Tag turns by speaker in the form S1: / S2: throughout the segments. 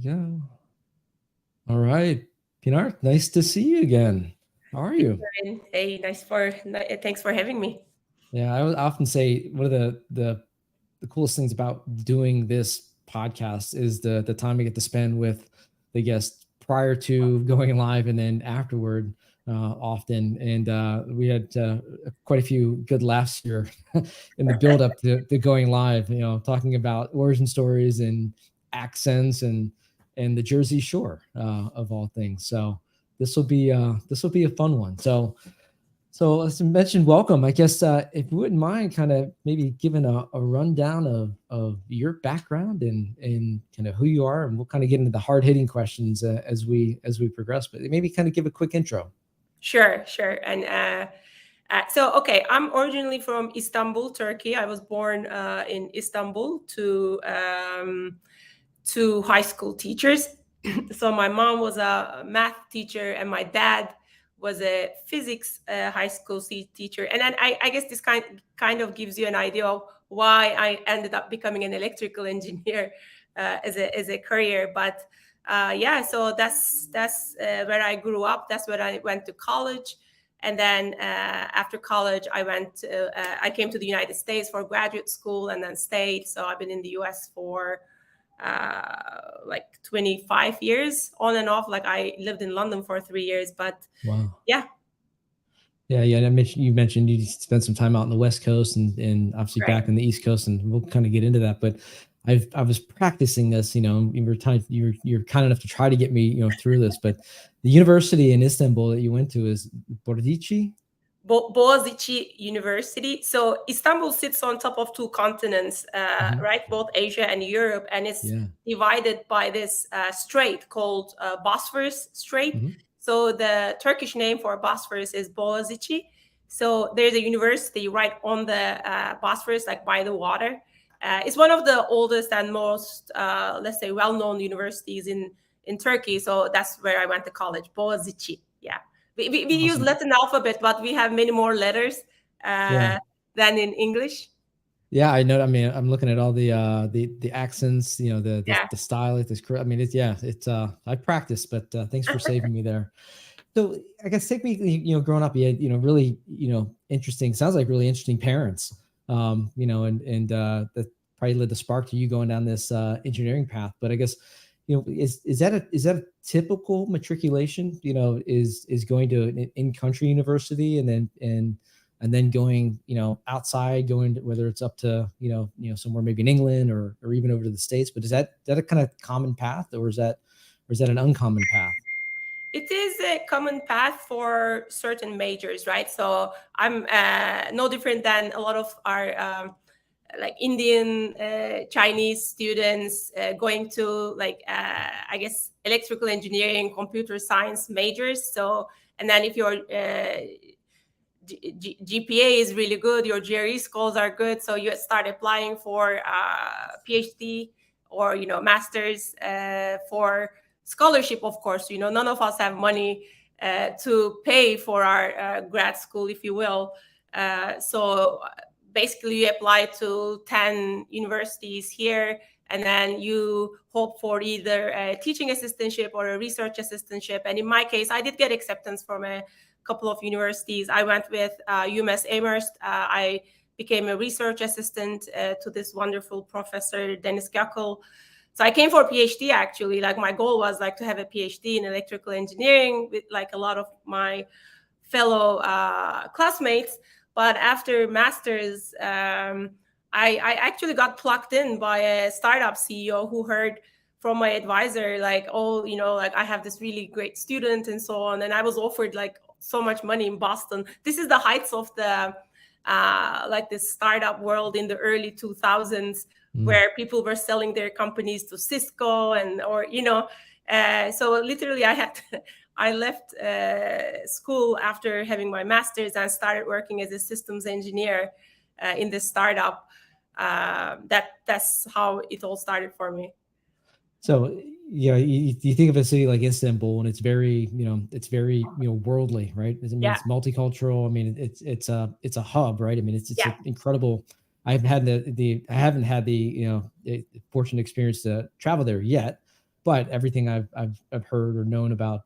S1: go. All right. Pinar, nice to see you again. How are you?
S2: Hey, thanks for having me.
S1: Yeah, I would often say one of the coolest things about doing this podcast is the time I get to spend with the guests prior to going live and then afterward often. And we had quite a few good laughs here in the build up to going live, talking about origin stories and accents and the Jersey Shore of all things. So this will be a fun one. So as I mentioned, welcome. I guess if you wouldn't mind kind of maybe giving a rundown of your background and kind of who you are, and we'll kind of get into the hard hitting questions as we progress. But maybe kind of give a quick intro.
S2: Sure. And okay, I'm originally from Istanbul, Turkey. I was born in Istanbul to high school teachers. So my mom was a math teacher, and my dad was a physics high school teacher. And then I guess this kind of gives you an idea of why I ended up becoming an electrical engineer as a career. But yeah, so that's where I grew up. That's where I went to college. And then after college, I came to the United States for graduate school and then stayed. So I've been in the US for like 25 years on and off. Like I lived in London for 3 years, but
S1: Wow.
S2: yeah.
S1: Yeah. And you mentioned you spent some time out on the West Coast and obviously
S2: Right.
S1: back on the East Coast, and we'll kind of get into that. But I was practicing this. You're kind enough to try to get me through this. But the university in Istanbul that you went to is Boğaziçi.
S2: Boğaziçi University. So Istanbul sits on top of two continents, right? Both Asia and Europe, and it's divided by this strait called Bosphorus Strait. So the Turkish name for Bosphorus is Boğaziçi. So there's a university right on the Bosphorus, like by the water. It's one of the oldest and most, let's say, well-known universities in Turkey. So that's where I went to college, Boğaziçi. Yeah. We awesome. Use Latin alphabet, but we have many more letters than in English.
S1: Yeah, I know. I mean, I'm looking at all the accents, the style. I mean, it's I practice, but thanks for saving me there. So I guess take me, growing up, you had, really, interesting. Sounds like really interesting parents, and that probably led the spark to you going down this engineering path. But I guess, is that a typical matriculation? Is going to an in-country university and then going, outside, whether it's up to, somewhere maybe in England or even over to the States. But is that a kind of common path, or is that an uncommon path?
S2: It is a common path for certain majors, right? So I'm no different than a lot of our like Indian, Chinese students going to I guess electrical engineering, computer science majors. So, and then if your GPA is really good, your GRE scores are good, so you start applying for PhD or masters for scholarship. Of course, none of us have money to pay for our grad school, if you will. So basically, you apply to 10 universities here, and then you hope for either a teaching assistantship or a research assistantship. And in my case, I did get acceptance from a couple of universities. I went with UMass Amherst. I became a research assistant to this wonderful professor, Dennis Gackel. So I came for a PhD, actually. Like my goal was to have a PhD in electrical engineering with a lot of my fellow classmates. But after master's, I actually got plugged in by a startup CEO who heard from my advisor, I have this really great student and so on. And I was offered so much money in Boston. This is the heights of the this startup world in the early 2000s, where people were selling their companies to Cisco so literally I left school after having my master's and started working as a systems engineer in this startup. That's how it all started for me.
S1: So, you think of a city like Istanbul, and it's very, worldly, right? I mean, it's multicultural. I mean, it's a hub, right? I mean, it's an incredible. I haven't had the fortunate experience to travel there yet, but everything I've heard or known about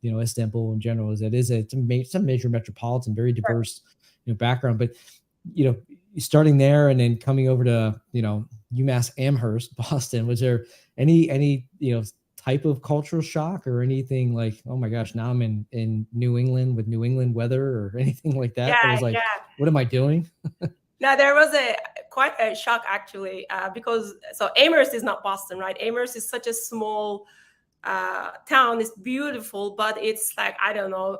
S1: Istanbul in general is that it's a major metropolitan, very diverse background. But starting there and then coming over to UMass Amherst, Boston, was there any type of cultural shock or anything like, oh my gosh, now I'm in New England with New England weather or anything like that? That was like, what am I doing?
S2: Now there was quite a shock actually, because so Amherst is not Boston, right? Amherst is such a small town. It's beautiful, but it's like, I don't know,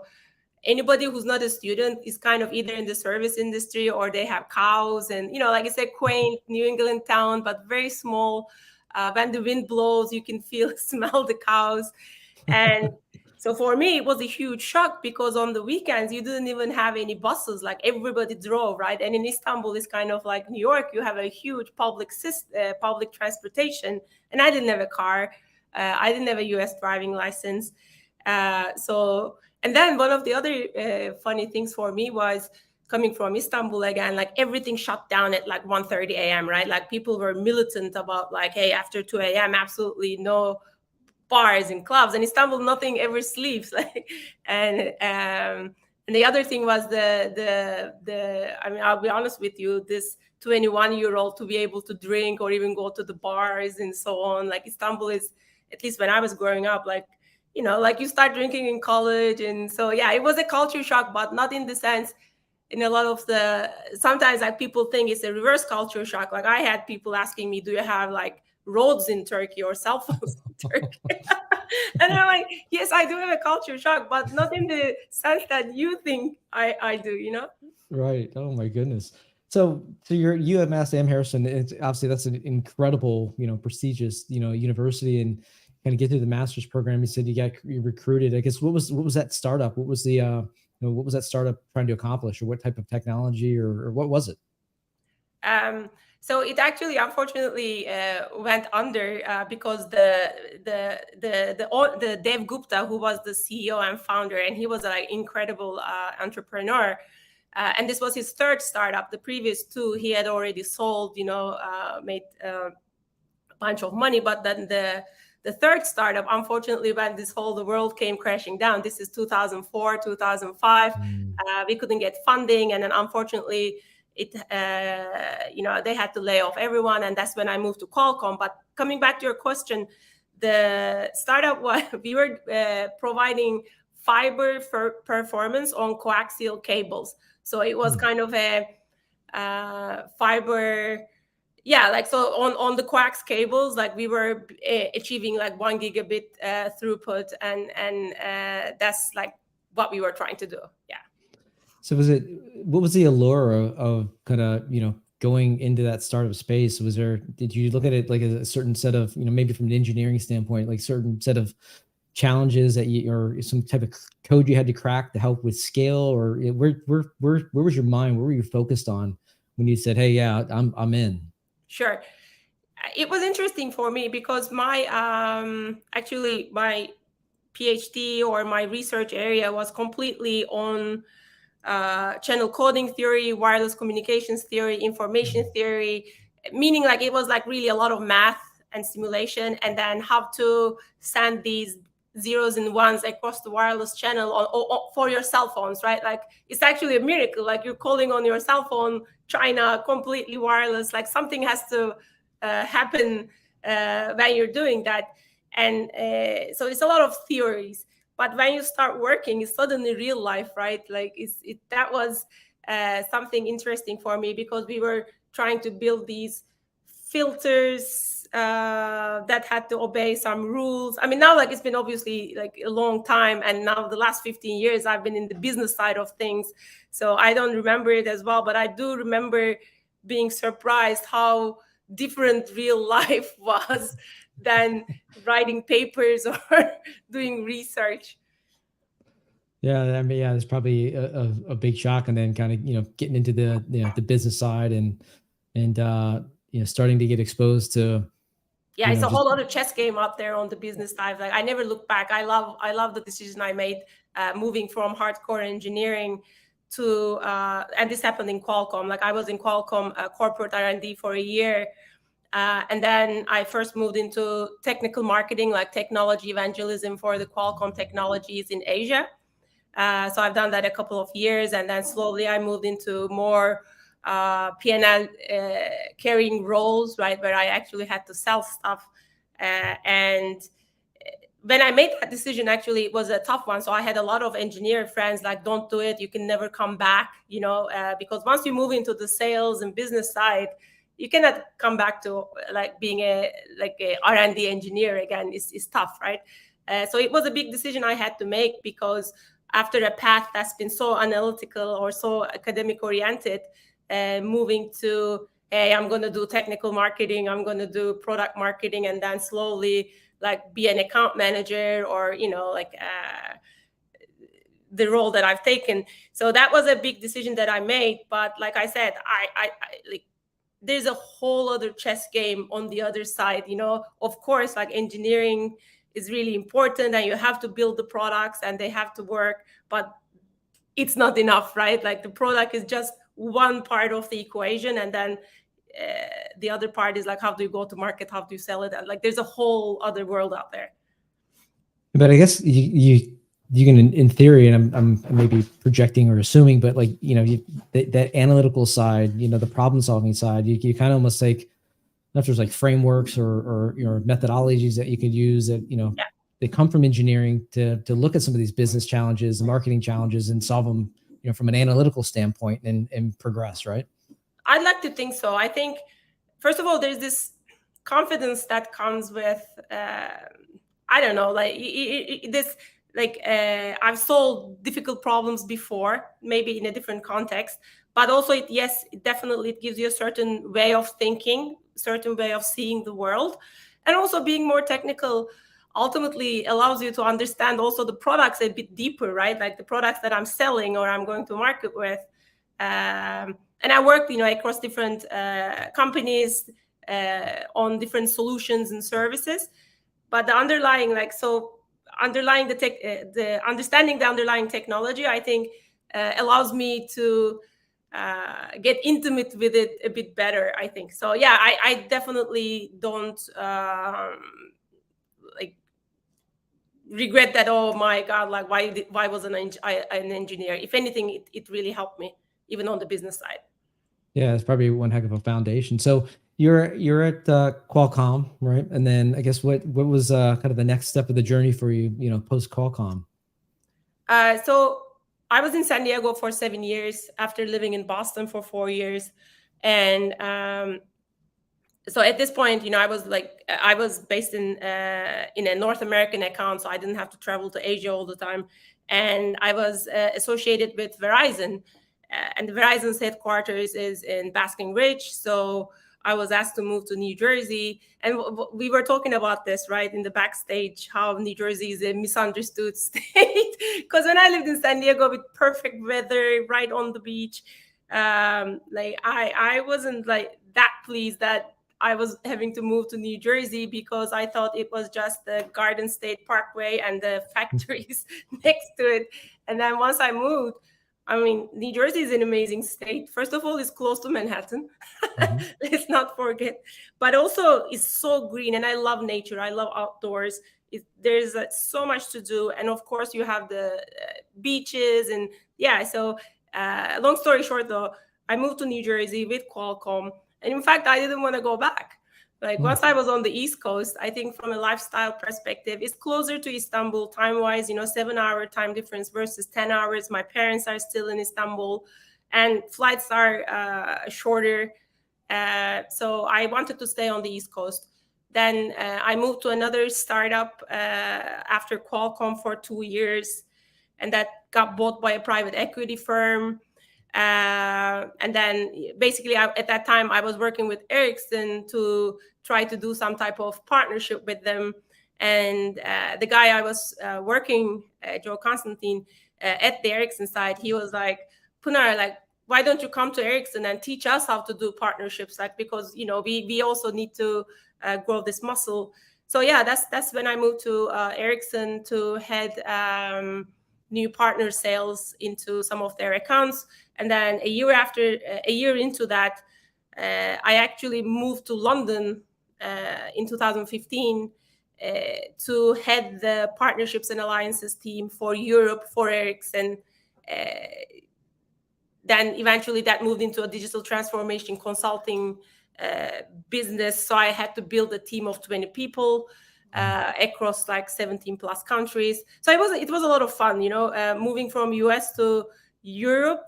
S2: anybody who's not a student is kind of either in the service industry or they have cows, and like it's a quaint New England town, but very small. When the wind blows, you can smell the cows. And so for me, it was a huge shock because on the weekends, you didn't even have any buses. Like everybody drove, right? And in Istanbul, it's kind of like New York. You have a huge public transportation. And I didn't have a car. I didn't have a US driving license. And then one of the other funny things for me was coming from Istanbul again, like everything shut down at like 1:30 a.m., right? Like people were militant about like, hey, after 2 a.m., absolutely no bars and clubs. In Istanbul, nothing ever sleeps. And the other thing was I mean, I'll be honest with you, this 21-year-old to be able to drink or even go to the bars and so on. Like Istanbul is, at least when I was growing up, like, like you start drinking in college. And so, yeah, it was a culture shock, but not in the sense, in a lot of sometimes like people think it's a reverse culture shock. Like I had people asking me, do you have like roads in Turkey or cell phones in Turkey? And I'm like, yes, I do have a culture shock, but not in the sense that you think I do,
S1: Right. Oh my goodness. So you're UMass Amherst, and it's obviously that's an incredible, prestigious, university, and kind of get through the master's program. You said you recruited. I guess what was that startup? What was the what was that startup trying to accomplish, or what type of technology, or what was it?
S2: So it actually, unfortunately, went under because the Dev Gupta, who was the CEO and founder, and he was an incredible entrepreneur. And this was his third startup. The previous two, he had already sold, made a bunch of money. But then the third startup, unfortunately, when the world came crashing down, this is 2004, 2005, we couldn't get funding. And then unfortunately, they had to lay off everyone. And that's when I moved to Qualcomm. But coming back to your question, the startup we were providing fiber for performance on coaxial cables. So it was kind of a fiber, like, so on the coax cables, like we were achieving like 1 gigabit throughput, and that's like what we were trying to do. Yeah.
S1: So what was the allure of kind of, going into that startup space? Did you look at it like a certain set of, maybe from an engineering standpoint, like certain set of challenges that or some type of code you had to crack to help with scale, or where was your mind? Where were you focused on when you said, hey, yeah, I'm in?
S2: Sure. It was interesting for me because my actually my PhD or my research area was completely on channel coding theory, wireless communications theory, information theory, meaning like it was like really a lot of math and simulation, and then how to send these zeros and ones across the wireless channel for your cell phones, right? Like it's actually a miracle. Like you're calling on your cell phone, China, completely wireless. Like something has to happen when you're doing that. And so it's a lot of theories. But when you start working, it's suddenly real life, right? Like that was something interesting for me because we were trying to build these filters that had to obey some rules. I mean, now like it's been obviously like a long time, and now the last 15 years I've been in the business side of things, so I don't remember it as well. But I do remember being surprised how different real life was than writing papers or doing research.
S1: Yeah, I mean, yeah, there's probably a big shock, and then kind of getting into the business side and starting to get exposed to.
S2: Yeah, it's a whole other chess game out there on the business side. Like I never look back. I love the decision I made moving from hardcore engineering to and this happened in Qualcomm. Like I was in Qualcomm corporate R&D for a year. And then I first moved into technical marketing, like technology evangelism for the Qualcomm technologies in Asia. So I've done that a couple of years, and then slowly I moved into more P&L carrying roles, right, where I actually had to sell stuff. And when I made that decision, actually, it was a tough one. So I had a lot of engineer friends like, don't do it. You can never come back, because once you move into the sales and business side, you cannot come back to like being a R&D engineer again. It's tough, right? So it was a big decision I had to make, because after a path that's been so analytical or so academic oriented, moving to, hey, I'm going to do technical marketing, I'm going to do product marketing, and then slowly like be an account manager, or the role that I've taken. So that was a big decision that I made. But like I said, I like, there's a whole other chess game on the other side. Of course, like engineering is really important, and you have to build the products and they have to work, but it's not enough, right? Like the product is just one part of the equation, and then the other part is like, how do you go to market, how do you sell it? And like there's a whole other world out there.
S1: But I guess you can, in theory, and I'm maybe projecting or assuming, but like, that analytical side, the problem solving side, you kind of almost like, if there's like frameworks or methodologies that you could use that,
S2: Yeah.
S1: they come from engineering to look at some of these business challenges and marketing challenges and solve them, from an analytical standpoint and progress, right?
S2: I'd like to think so. I think, first of all, there's this confidence that comes with, I don't know, like this, like I've solved difficult problems before, maybe in a different context, but also it definitely it gives you a certain way of thinking, certain way of seeing the world, and also being more technical ultimately allows you to understand also the products a bit deeper, right? Like the products that I'm selling or I'm going to market with. And I worked, across different companies on different solutions and services. But the underlying, understanding the underlying technology, I think allows me to get intimate with it a bit better, I think. So yeah, I definitely don't regret that. Oh my God, like why wasn't an engineer? If anything, it really helped me, even on the business side.
S1: Yeah, it's probably one heck of a foundation. So you're at Qualcomm, right? And then I guess what was kind of the next step of the journey for you, post Qualcomm?
S2: So I was in San Diego for 7 years after living in Boston for 4 years, and so at this point, I was based in a North American account, so I didn't have to travel to Asia all the time, and I was associated with Verizon, and Verizon's headquarters is in Basking Ridge. So I was asked to move to New Jersey, and we were talking about this right in the backstage, how New Jersey is a misunderstood state. Because when I lived in San Diego with perfect weather, right on the beach, I wasn't like that pleased that I was having to move to New Jersey, because I thought it was just the Garden State Parkway and the factories next to it. And then once I moved, I mean, New Jersey is an amazing state. First of all, it's close to Manhattan. Mm-hmm. Let's not forget. But also, it's so green, and I love nature. I love outdoors. There's so much to do. And of course, you have the beaches. And yeah, so long story short, though, I moved to New Jersey with Qualcomm. And in fact, I didn't want to go back. Like once I was on the East Coast, I think from a lifestyle perspective, it's closer to Istanbul time-wise, 7-hour time difference versus 10 hours. My parents are still in Istanbul, and flights are shorter. So I wanted to stay on the East Coast. Then I moved to another startup after Qualcomm for 2 years, and that got bought by a private equity firm. And then basically at that time I was working with Ericsson to try to do some type of partnership with them. And the guy I was working, Joe Constantine, at the Ericsson side, he was like, Pinar, like, why don't you come to Ericsson and teach us how to do partnerships? Like, because, we also need to grow this muscle. So yeah, that's when I moved to Ericsson to head new partner sales into some of their accounts. And then a year into that, I actually moved to London in 2015 to head the partnerships and alliances team for Europe for Ericsson. Then eventually that moved into a digital transformation consulting business. So I had to build a team of 20 people across like 17 plus countries. So it was a lot of fun, moving from US to Europe,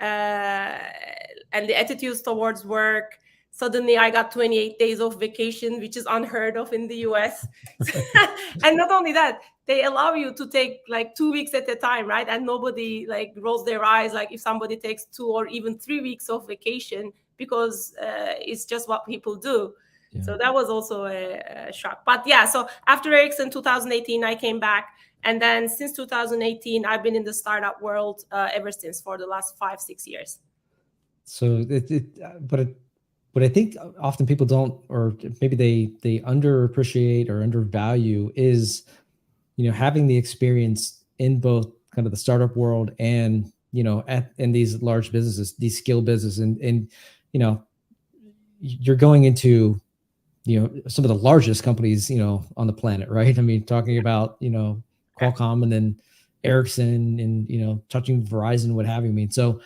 S2: and the attitudes towards work. Suddenly I got 28 days of vacation, which is unheard of in the US. And not only that, they allow you to take like 2 weeks at a time, right? And nobody like rolls their eyes like if somebody takes 2 or even 3 weeks of vacation, because it's just what people do. Yeah. So that was also a shock. But yeah, so after Ericsson 2018, I came back. And then since 2018, I've been in the startup world ever since, for the last 5-6 years.
S1: So but I think often people don't, or maybe they underappreciate or undervalue is, having the experience in both kind of the startup world and, in these large businesses, these skill businesses, and you're going into, some of the largest companies, on the planet, right? I mean, talking about, Qualcomm and then Ericsson and, touching Verizon, what have you. I mean, so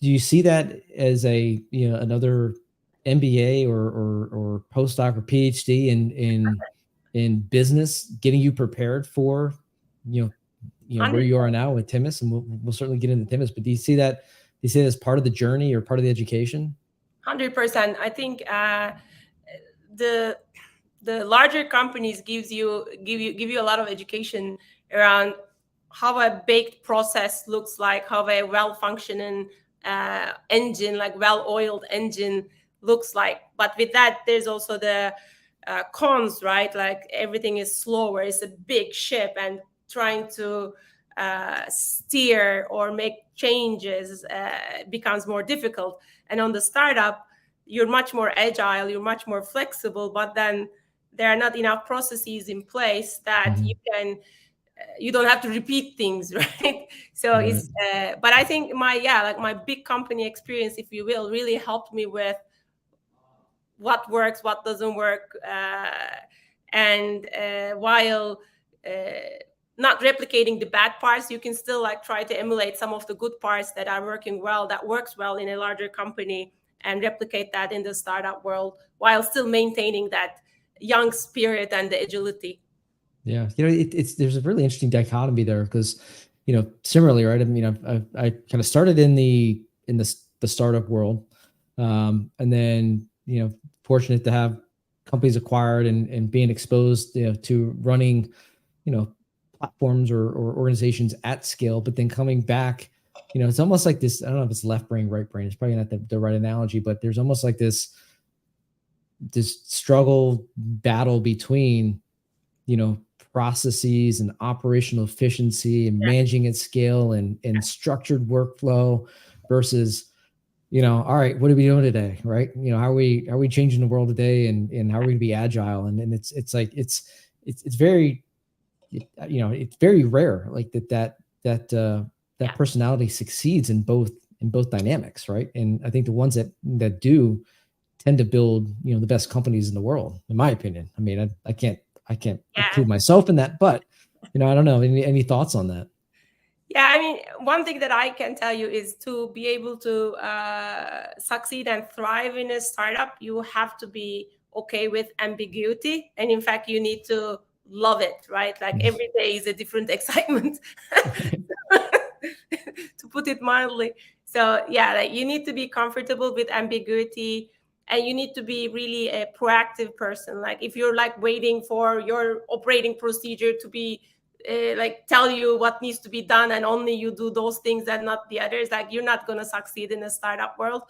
S1: do you see that as a, another MBA or postdoc or PhD in business, getting you prepared for, where you are now with Timus? And we'll certainly get into Timus, but do you see that as part of the journey or part of the education?
S2: 100%. I think the larger companies give you a lot of education around how a baked process looks like, how a well-functioning engine, like well-oiled engine looks like. But with that, there's also the cons, right? Like everything is slower. It's a big ship, and trying to steer or make changes becomes more difficult. And on the startup, you're much more agile, you're much more flexible, but then there are not enough processes in place that you don't have to repeat things, right? So right. It's but I think my big company experience, if you will, really helped me with what works, what doesn't work, and while not replicating the bad parts, you can still like try to emulate some of the good parts that are working well, that works well in a larger company, and replicate that in the startup world while still maintaining that young spirit and the agility.
S1: Yeah, there's a really interesting dichotomy there, because similarly, right? I mean, I kind of started in the startup world, and then fortunate to have companies acquired and being exposed to running platforms or organizations at scale, but then coming back, it's almost like this, I don't know if it's left brain, right brain, it's probably not the right analogy, but there's almost like this struggle battle between processes and operational efficiency and managing at scale and structured workflow versus all right, what are we doing today, right? How are we changing the world today, and how are we going to be agile? And it's like it's very it's very rare, like that personality succeeds in both dynamics, right? And I think the ones that do tend to build the best companies in the world, in my opinion. I mean, I can't include myself in that, but I don't know, any thoughts on that?
S2: Yeah, I mean, one thing that I can tell you is to be able to succeed and thrive in a startup, you have to be okay with ambiguity. And in fact, you need to love it, right? Like every day is a different excitement, to put it mildly. So yeah, like you need to be comfortable with ambiguity, and you need to be really a proactive person. Like if you're like waiting for your operating procedure to be like tell you what needs to be done, and only you do those things and not the others, like you're not going to succeed in a startup world.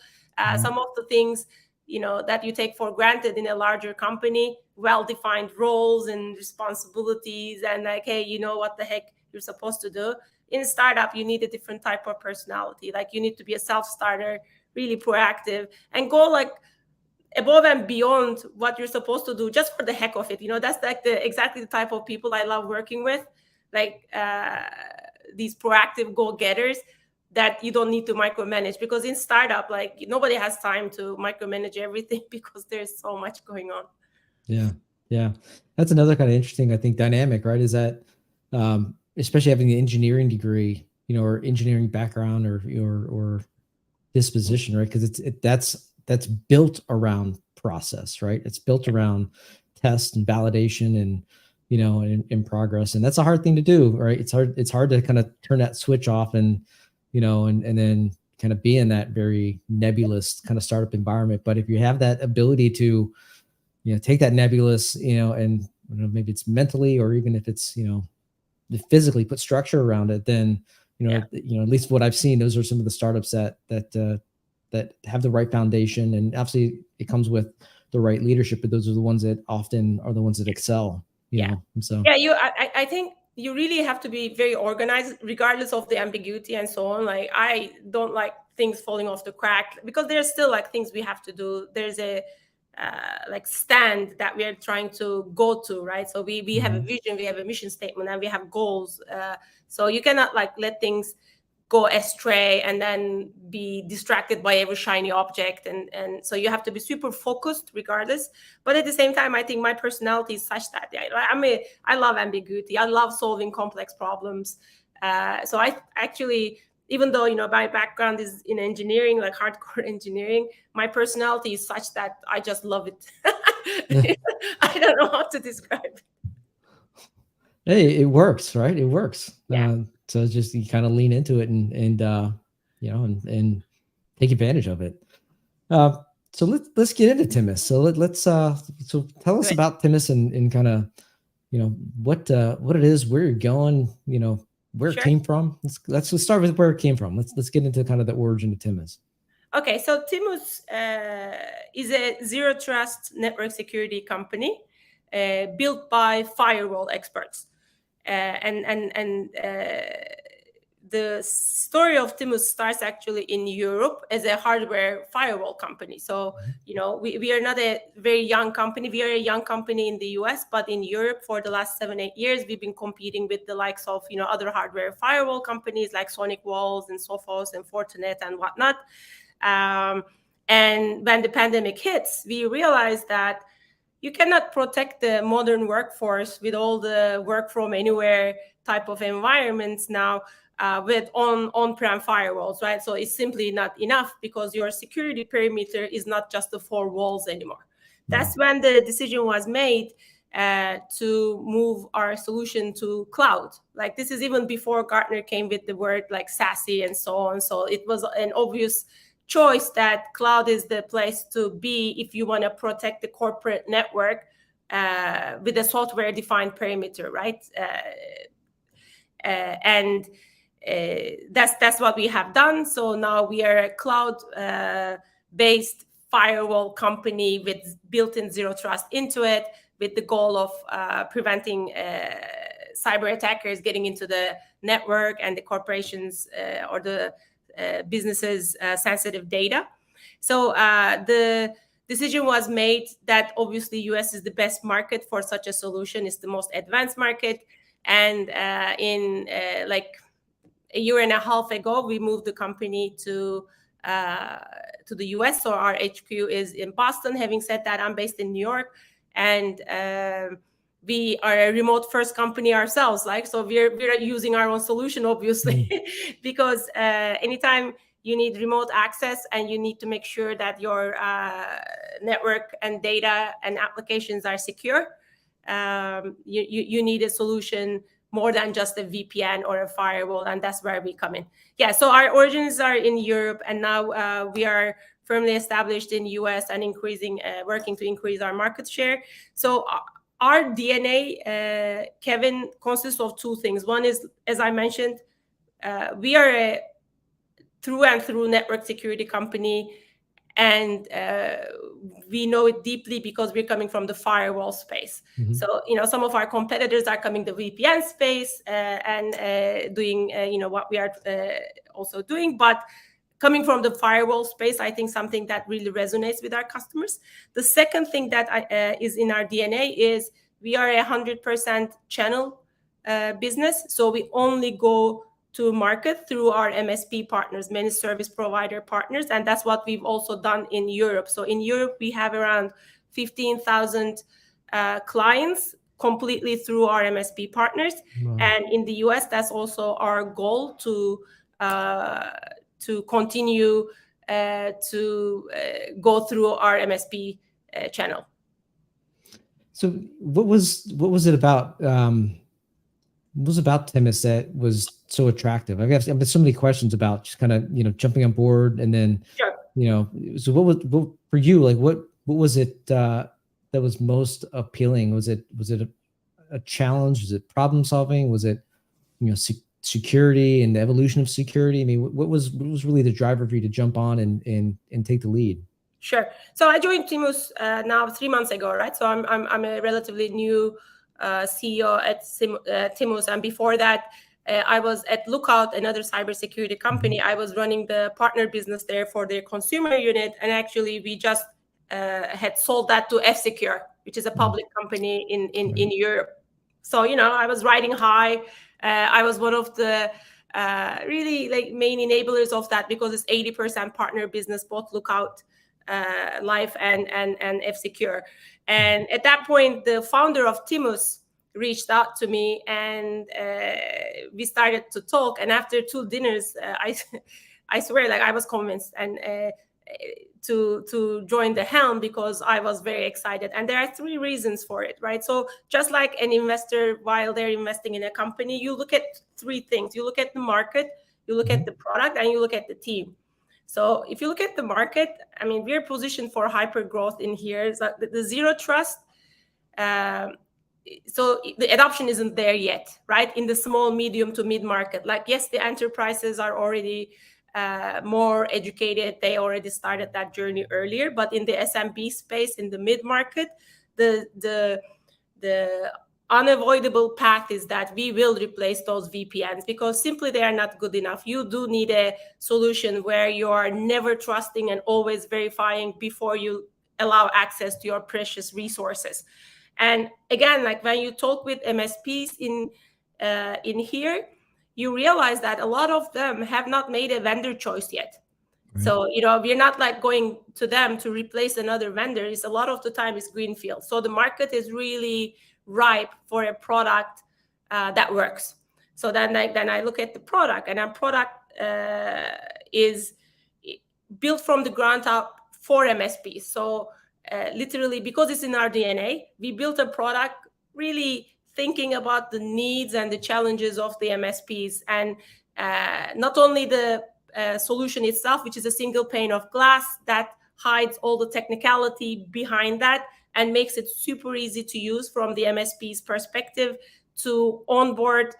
S2: Some of the things that you take for granted in a larger company, well-defined roles and responsibilities, and like, hey, you know what the heck you're supposed to do. In a startup, you need a different type of personality. Like you need to be a self-starter, really proactive, and go like above and beyond what you're supposed to do just for the heck of it. That's like exactly the type of people I love working with, like these proactive go-getters that you don't need to micromanage, because in startup, like nobody has time to micromanage everything because there's so much going on.
S1: Yeah. Yeah. That's another kind of interesting, I think, dynamic, right? Is that, especially having the engineering degree, or engineering background or disposition, right? Because that's built around process, right? It's built around test and validation and, in progress. And that's a hard thing to do, right? It's hard to kind of turn that switch off and, and then kind of be in that very nebulous kind of startup environment. But if you have that ability to, take that nebulous, and maybe it's mentally, or even if it's, physically put structure around it, then, at least what I've seen, those are some of the startups that have the right foundation, and obviously it comes with the right leadership, but those are the ones that often are the ones that excel, know? And so,
S2: I think you really have to be very organized regardless of the ambiguity and so on. Like, I don't like things falling off the crack, because there's still like things we have to do. There's a like stand that we are trying to go to, right? So we have a vision, we have a mission statement, and we have goals. So you cannot like let things go astray and then be distracted by every shiny object, and so you have to be super focused regardless. But at the same time, I think my personality is such that I love ambiguity. I love solving complex problems. So I actually, even though my background is in engineering, like hardcore engineering, my personality is such that I just love it. I don't know how to describe it.
S1: Hey, it works, right? It works.
S2: Yeah.
S1: So just you kind of lean into it and and take advantage of it. So let's get into Timus. So let's so tell us about Timus and kind of what it is, where you're going, where it came from. Let's start with where it came from. Let's get into kind of the origin of Timus.
S2: Okay, so Timus is a zero trust network security company built by firewall experts. The story of Timus starts actually in Europe as a hardware firewall company. So, we are not a very young company. We are a young company in the US, but in Europe for the last 7-8 years, we've been competing with the likes of, other hardware firewall companies like Sonic Walls and Sophos and Fortinet and whatnot. And when the pandemic hits, we realized that you cannot protect the modern workforce with all the work from anywhere type of environments now with on-prem firewalls, right? So it's simply not enough, because your security perimeter is not just the 4 walls anymore. That's when the decision was made to move our solution to cloud. Like, this is even before Gartner came with the word like SASE and so on. So it was an obvious choice that cloud is the place to be if you want to protect the corporate network with a software-defined perimeter, right? And that's what we have done. So now we are a cloud-based firewall company with built-in zero trust into it, with the goal of preventing cyber attackers getting into the network and the corporations or the businesses' sensitive data. So the decision was made that obviously US is the best market for such a solution. It's the most advanced market. And in like a year and a half ago, we moved the company to the US. So our HQ is in Boston. Having said that, I'm based in New York, and we are a remote first company ourselves. Like, so we're using our own solution, obviously, because anytime you need remote access and you need to make sure that your network and data and applications are secure, you need a solution more than just a VPN or a firewall, and that's where we come in. Yeah, so our origins are in Europe, and now we are firmly established in US and working to increase our market share. So our DNA, Kevin, consists of 2 things. One is, as I mentioned, we are a through and through network security company, and we know it deeply because we're coming from the firewall space. So some of our competitors are coming the VPN space and doing what we are also doing, but coming from the firewall space, I think something that really resonates with our customers. The second thing that is in our DNA is we are 100% channel business, so we only go to market through our MSP partners, managed service provider partners. And that's what we've also done in Europe. So in Europe, we have around 15,000 clients completely through our MSP partners.
S1: Wow.
S2: And in the US, that's also our goal to continue to go through our MSP channel.
S1: So what was it about what was about Timus that was so attractive? I guess I've so many questions about just kind of, jumping on board, and then,
S2: Sure.
S1: So what for you, like what was it that was most appealing? Was it a challenge? Was it problem solving? Was it, security and the evolution of security? I mean, what was really the driver for you to jump on and take the lead?
S2: Sure. So I joined Timus now 3 months ago, right? So I'm a relatively new CEO at Timus, and before that, I was at Lookout, another cybersecurity company. I was running the partner business there for their consumer unit, and actually we just had sold that to F-Secure, which is a public company in Europe. So I was riding high. I was one of the really like main enablers of that, because it's 80% partner business, both Lookout Life and F-Secure. And at that point, the founder of Timus reached out to me, and we started to talk. And after 2 dinners, I swear, like I was convinced and to join the helm, because I was very excited. And there are 3 reasons for it, right? So just like an investor, while they're investing in a company, you look at 3 things. You look at the market, you look at the product, and you look at the team. So if you look at the market, I mean, we're positioned for hyper growth in here. So the zero trust, so the adoption isn't there yet, right? In the small, medium to mid market, like, yes, the enterprises are already more educated. They already started that journey earlier. But in the SMB space, in the mid market, the unavoidable path is that we will replace those VPNs, because simply they are not good enough. You do need a solution where you are never trusting and always verifying before you allow access to your precious resources. And again, like when you talk with MSPs in here, you realize that a lot of them have not made a vendor choice yet. Right. So, we're not like going to them to replace another vendor. It's a lot of the time is greenfield. So the market is really ripe for a product that works. So then I look at the product, and our product is built from the ground up for MSPs. So literally, because it's in our DNA, we built a product really thinking about the needs and the challenges of the MSPs, and not only the solution itself, which is a single pane of glass that hides all the technicality behind that and makes it super easy to use from the MSP's perspective to onboard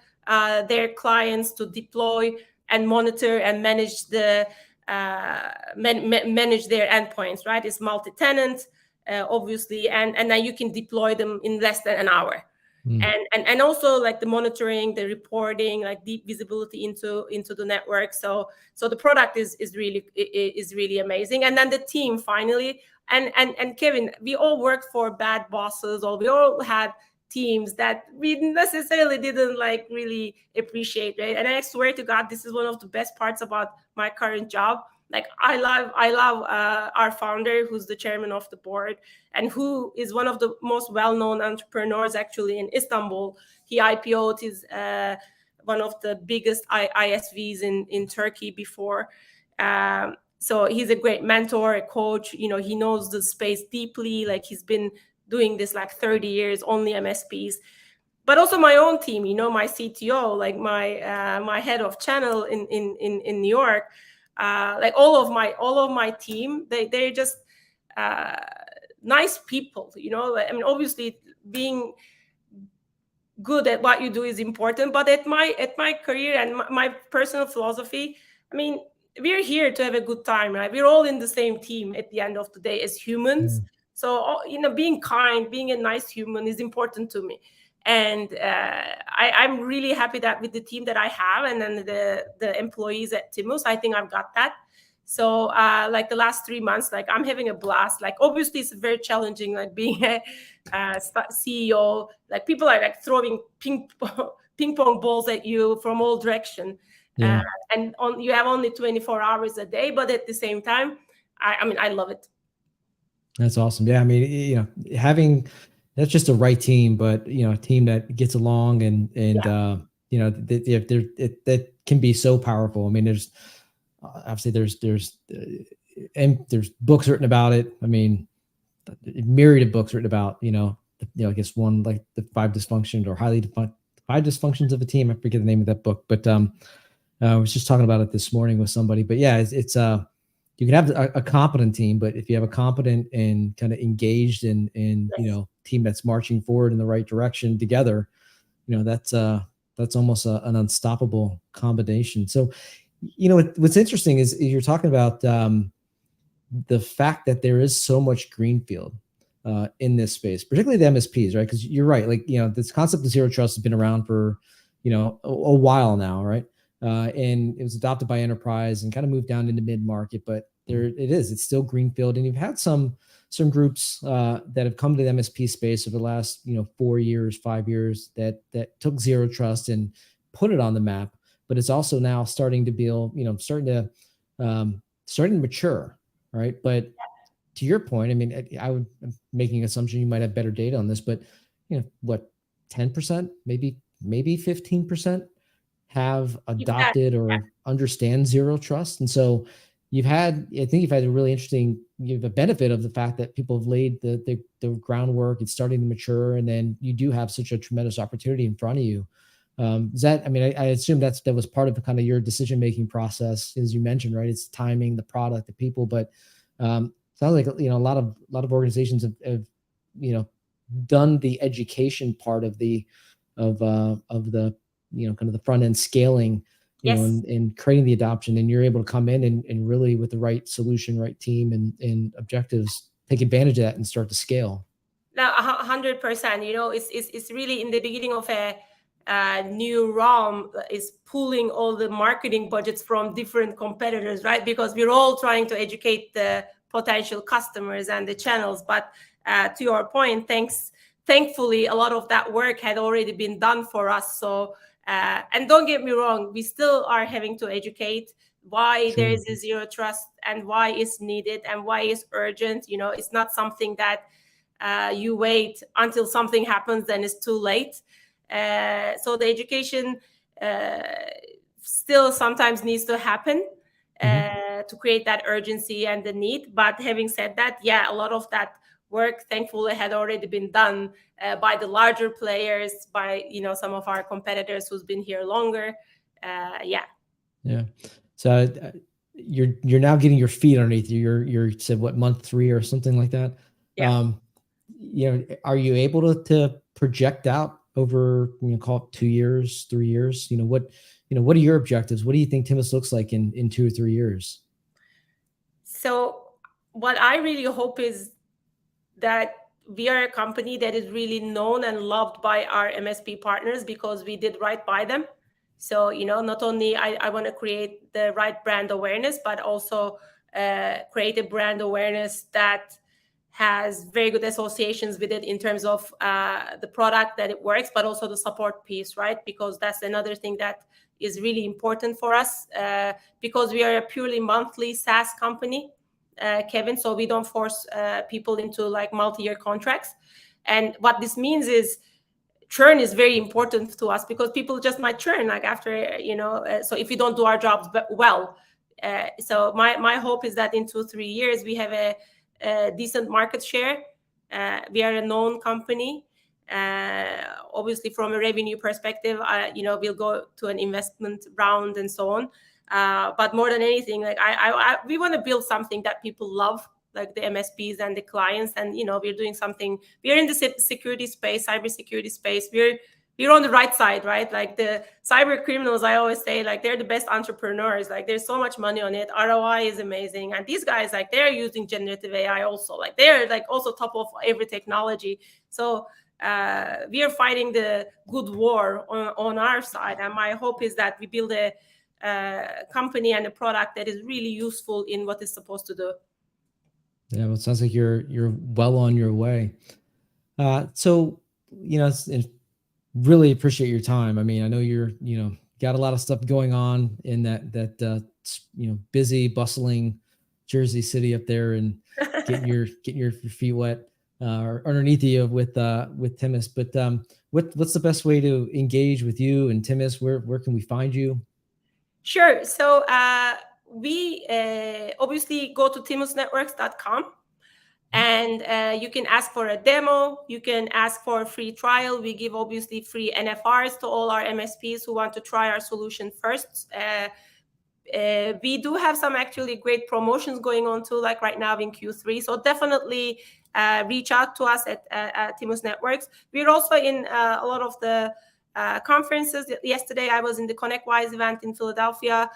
S2: their clients, to deploy and monitor and manage manage their endpoints, right? It's multi-tenant, obviously, and then you can deploy them in less than an hour. And also like the monitoring, the reporting, like deep visibility into the network. So the product is really amazing. And then the team finally, and Kevin, we all worked for bad bosses, or we all had teams that we necessarily didn't like really appreciate, right? And I swear to God, this is one of the best parts about my current job. Like I love our founder, who's the chairman of the board, and who is one of the most well-known entrepreneurs actually in Istanbul. He IPO'd, he's one of the biggest ISVs in Turkey before. So he's a great mentor, a coach. He knows the space deeply. Like he's been doing this like 30 years, only MSPs. But also my own team, my CTO, like my head of channel in New York. Like all of my team, they're just nice people. I mean, obviously being good at what you do is important, but at my career and my personal philosophy, I mean, we're here to have a good time, right? We're all in the same team at the end of the day as humans. So being kind, being a nice human is important to me. And I'm really happy that with the team that I have, and then the employees at Timus, I think I've got that. So like the last 3 months, like I'm having a blast. Like obviously it's very challenging, like being a CEO. Like people are like throwing ping pong balls at you from all directions. uh,
S1: Yeah.
S2: and you have only 24 hours a day, but at the same time, I mean, I love it.
S1: That's awesome. Yeah, I mean, having that's just a right team, but a team that gets along and
S2: Yeah.
S1: that can be so powerful. I mean, there's obviously and there's books written about it. I mean, a myriad of books written about I guess one like the five dysfunctions or five dysfunctions of a team. I forget the name of that book, but I was just talking about it this morning with somebody. But yeah, it's you can have a competent team, but if you have a competent and kind of engaged and
S2: Yes.
S1: team that's marching forward in the right direction together, that's almost an unstoppable combination. So, what's interesting is you're talking about the fact that there is so much greenfield in this space, particularly the MSPs, right? Because you're right, like this concept of zero trust has been around for a while now, right? And it was adopted by enterprise and kind of moved down into mid market, but there it is. It's still greenfield, and you've had some groups that have come to the MSP space over the last 4 years, 5 years that took zero trust and put it on the map. But it's also now starting to build, starting to mature, right? But to your point, I mean, I'm making an assumption you might have better data on this, but what, 10%, maybe 15% have
S2: Exactly.
S1: adopted or understand zero trust. And so I think you've had a really interesting, you have a benefit of the fact that people have laid the groundwork, it's starting to mature, and then you do have such a tremendous opportunity in front of you. Is that, I mean, I assume that was part of the kind of your decision-making process, as you mentioned, right? It's timing, the product, the people, but sounds like, a lot of organizations have done the education part of the kind of the front end scaling,
S2: Yes.
S1: and creating the adoption, and you're able to come in and really with the right solution, right team and objectives, take advantage of that and start to scale.
S2: Now, 100%. It's really in the beginning of a new realm, is pulling all the marketing budgets from different competitors, right? Because we're all trying to educate the potential customers and the channels. But to your point, thankfully, a lot of that work had already been done for us. So, and don't get me wrong, we still are having to educate why there
S1: Sure.
S2: is a zero trust and why it's needed and why it's urgent. It's not something that you wait until something happens, then it's too late. So the education uh, still sometimes needs to happen to create that urgency and the need. But having said that, yeah, a lot of that work thankfully had already been done by the larger players, by some of our competitors who's been here longer. Yeah.
S1: Yeah. So you're now getting your feet underneath you. You're said what, month 3 or something like that.
S2: Yeah.
S1: Are you able to project out over, call it 2 years, 3 years? What are your objectives? What do you think Timus looks like in 2 or 3 years?
S2: So what I really hope is that we are a company that is really known and loved by our MSP partners because we did right by them. So, not only I want to create the right brand awareness, but also create a brand awareness that has very good associations with it in terms of the product, that it works, but also the support piece, right? Because that's another thing that is really important for us because we are a purely monthly SaaS company. Kevin, so we don't force people into like multi-year contracts. And what this means is churn is very important to us because people just might churn like after, so if we don't do our jobs well. So my hope is that in 2-3 years we have a decent market share. We are a known company. Obviously, from a revenue perspective, we'll go to an investment round and so on. But more than anything, like we want to build something that people love, like the MSPs and the clients. And we're doing something. We're in the security space, cybersecurity space. We're on the right side, right? Like the cyber criminals, I always say, like they're the best entrepreneurs. Like there's so much money on it. ROI is amazing, and these guys, like they're using generative AI also. Like they're like also top of every technology. So we are fighting the good war on our side, and my hope is that we build a company and a product that is really useful in what it's supposed to do.
S1: Yeah, well, it sounds like you're well on your way. So really appreciate your time. I mean, I know you're got got a lot of stuff going on in that busy, bustling Jersey City up there, and getting your feet wet underneath you with Timus. But what's the best way to engage with you and Timus? Where can we find you?
S2: Sure. So we obviously go to timusnetworks.com, and you can ask for a demo. You can ask for a free trial. We give obviously free NFRs to all our MSPs who want to try our solution first. We do have some actually great promotions going on too, like right now in Q3. So definitely reach out to us at Timus Networks. We're also in a lot of the conferences. Yesterday, I was in the ConnectWise event in Philadelphia.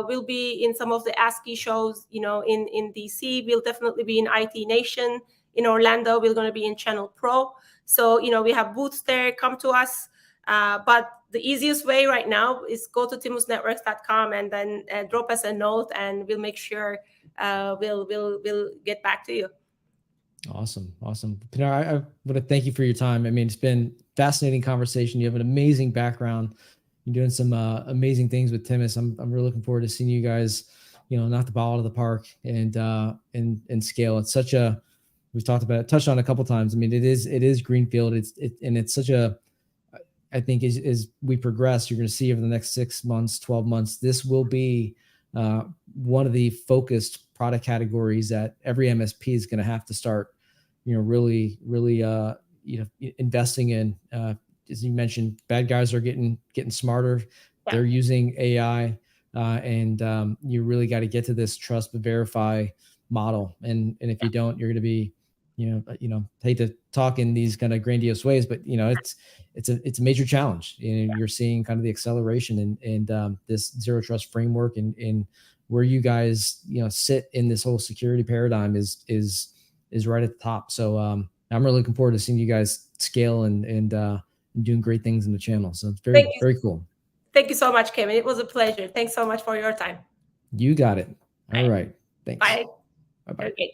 S2: We'll be in some of the ASCII shows, in DC. We'll definitely be in IT Nation in Orlando. We're going to be in Channel Pro. So, we have booths there. Come to us. But the easiest way right now is go to timusnetworks.com and then drop us a note, and we'll make sure we'll get back to you.
S1: Awesome. Pinar, I want to thank you for your time. I mean, it's been fascinating conversation. You have an amazing background. You're doing some amazing things with Timus. I'm really looking forward to seeing you guys, knock the ball out of the park and scale. It's such a, we've touched on it a couple of times. I mean, it is greenfield. It's such a, I think as we progress, you're going to see over the next 6 months, 12 months, this will be one of the focused product categories that every MSP is going to have to start, really investing in. As you mentioned, bad guys are getting smarter. Yeah. They're using AI, and you really got to get to this trust but verify model. And if you don't, you're going to be, hate to talk in these kind of grandiose ways, but it's a major challenge. You're seeing kind of the acceleration and this zero trust framework and where you guys sit in this whole security paradigm is right at the top. So I'm really looking forward to seeing you guys scale and doing great things in the channel. So it's very cool.
S2: Thank you so much, Kevin. It was a pleasure. Thanks so much for your time.
S1: You got it. All right. Thanks.
S2: Bye.
S1: Bye-bye.
S2: Okay.